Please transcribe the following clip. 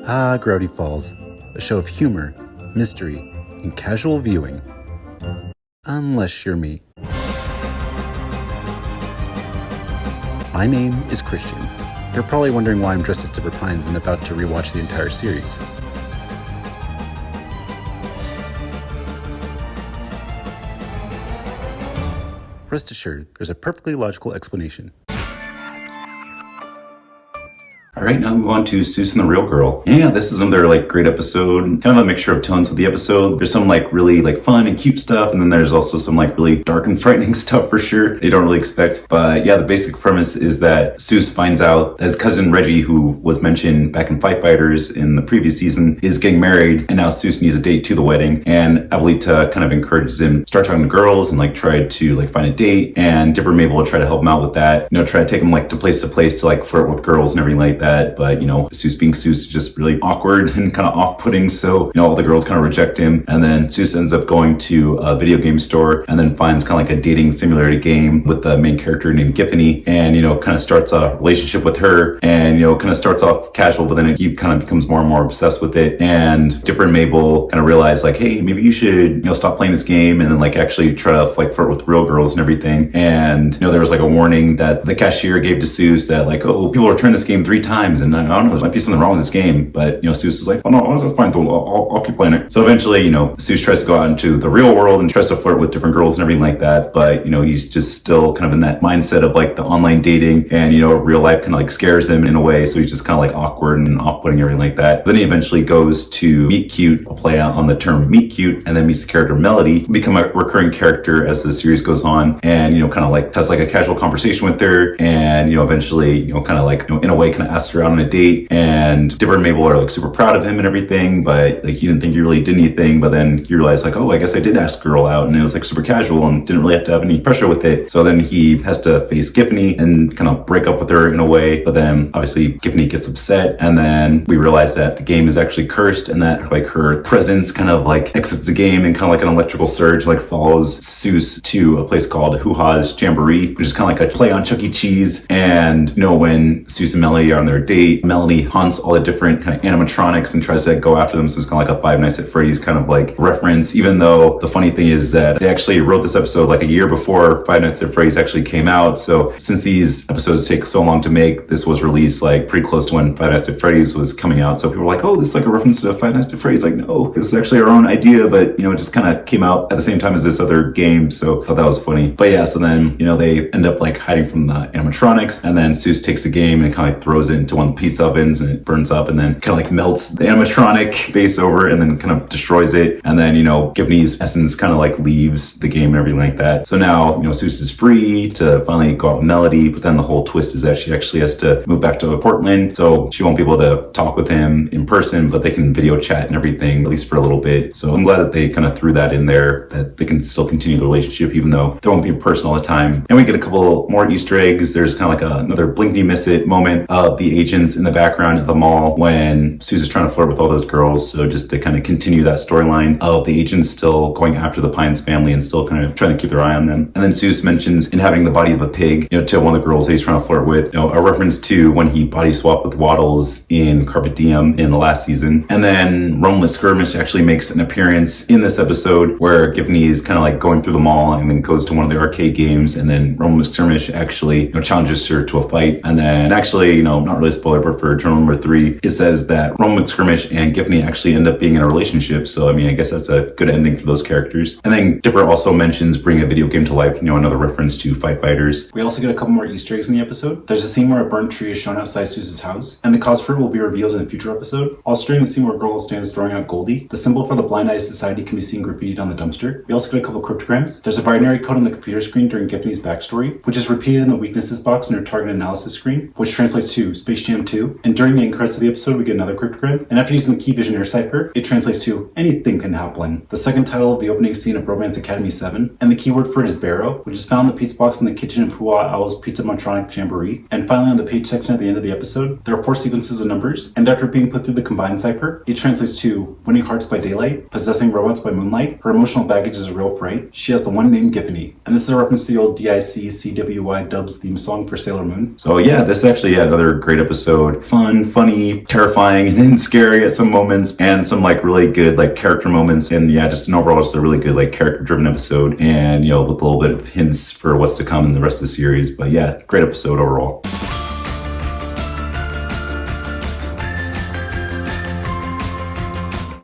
Gravity Falls, a show of humor, mystery, and casual viewing. Unless you're me. My name is Christian. You're probably wondering why I'm dressed as Tipper Pines and about to rewatch the entire series. Rest assured, there's a perfectly logical explanation. Alright, now we move on to Soos and the Real Girl. And yeah, this is another great episode. Kind of a mixture of tones with the episode. There's some really fun and cute stuff, and then there's also some really dark and frightening stuff for sure. They don't really expect. But yeah, the basic premise is that Soos finds out that his cousin Reggie, who was mentioned back in Fight Fighters in the previous season, is getting married, and now Soos needs a date to the wedding. And Abuelita kind of encourages him to start talking to girls and try to find a date. And Dipper and Mabel will try to help him out with that. Try to take him to place to flirt with girls and everything like that. But Soos being Soos is just really awkward and kind of off-putting, so all the girls kind of reject him. And then Soos ends up going to a video game store and then finds kind of a dating simulator game with the main character named Giffany, and kind of starts a relationship with her, and kind of starts off casual, but then he kind of becomes more and more obsessed with it. And Dipper and Mabel kind of realize hey, maybe you should stop playing this game and then actually try to flirt with real girls and everything. And there was a warning that the cashier gave to Soos that oh, people return this game 3 times, and I don't know, there might be something wrong with this game. But Soos is oh no, that's fine, I'll keep playing it. So eventually Soos tries to go out into the real world and tries to flirt with different girls and everything like that, but he's just still kind of in that mindset of the online dating, and real life kind of scares him in a way, so he's just kind of awkward and off-putting, everything like that. Then he eventually goes to meet cute, I'll play out on the term meet cute, and then meets the character Melody, become a recurring character as the series goes on, and kind of has a casual conversation with her, and eventually kind of in a way kind of asks her out on a date. And Dipper and Mabel are super proud of him and everything, but he didn't think he really did anything. But then he realized oh, I guess I did ask a girl out, and it was super casual and didn't really have to have any pressure with it. So then he has to face Giffany and kind of break up with her in a way. But then obviously Giffany gets upset, and then we realize that the game is actually cursed, and that her presence kind of exits the game, and kind of an electrical surge follows Soos to a place called Hoo-Ha's Jamboree, which is kind of a play on Chuck E. Cheese. And when Soos and Melody are on their date, Melody haunts all the different kind of animatronics and tries to go after them. So it's kind of a Five Nights at Freddy's kind of reference, even though the funny thing is that they actually wrote this episode a year before Five Nights at Freddy's actually came out. So since these episodes take so long to make, this was released pretty close to when Five Nights at Freddy's was coming out. So people were oh, this is a reference to Five Nights at Freddy's. No, this is actually our own idea, but it just kind of came out at the same time as this other game. So I thought that was funny. But yeah, so then they end up hiding from the animatronics, and then Soos takes the game and kind of throws it into one of the pizza ovens, and it burns up, and then kind of melts the animatronic base over, and then kind of destroys it. And then Giffany's essence kind of leaves the game and everything like that. So now Soos is free to finally go out with Melody, but then the whole twist is that she actually has to move back to Portland, so she won't be able to talk with him in person, but they can video chat and everything, at least for a little bit. So I'm glad that they kind of threw that in there, that they can still continue the relationship even though they won't be in person all the time. And we get a couple more Easter eggs. There's kind of another blink me miss it moment of the agents in the background at the mall when Soos is trying to flirt with all those girls. So just to kind of continue that storyline of the agents still going after the Pines family and still kind of trying to keep their eye on them. And then Soos mentions inhabiting the body of a pig, to one of the girls that he's trying to flirt with, a reference to when he body swapped with Waddles in Carpe Diem in the last season. And then Rome with Skirmish actually makes an appearance in this episode where Giffany is kind of going through the mall and then goes to one of the arcade games, and then Rome with Skirmish actually challenges her to a fight. And then actually, not really a spoiler, but for journal number 3, it says that Rome with Skirmish and Giffany actually end up being in a relationship. So I guess that's a good ending for those characters. And then Dipper also mentions bringing a video game to life, another reference to Fight Fighters. We also get a couple more Easter eggs in the episode. There's a scene where a burnt tree is shown outside Soos' house, and the cause for it will be revealed in a future episode. Also during the scene where Girl stands throwing out Goldie, the symbol for the Blind Eyes Society can be seen graffitied on the dumpster. We also get a couple cryptograms. There's a binary code on the computer screen during Giffany's backstory, which is repeated in the weaknesses box in her target analysis screen, which translates to Space Jam 2. And during the end credits of the episode, we get another cryptogram, and after using the Key Vision air cipher, it translates to anything can happen. The second title of the opening scene of Romance Academy 7, and the keyword for it is barrow, which is found in the pizza box in the kitchen of Hua Owl's Pizza Montronic Jamboree. And finally, on the page section at the end of the episode, there are 4 sequences of numbers, and after being put through the combined cipher, it translates to winning hearts by daylight, possessing robots by moonlight, her emotional baggage is a real fright, she has the one named Giffany. And this is a reference to the old DIC CWY Dubs theme song for Sailor Moon. So yeah, this is actually another great great episode. Fun, funny, terrifying, and scary at some moments, and some like really good like character moments. And yeah, just an overall, just a really good like character driven episode, and with a little bit of hints for what's to come in the rest of the series. But yeah, great episode overall.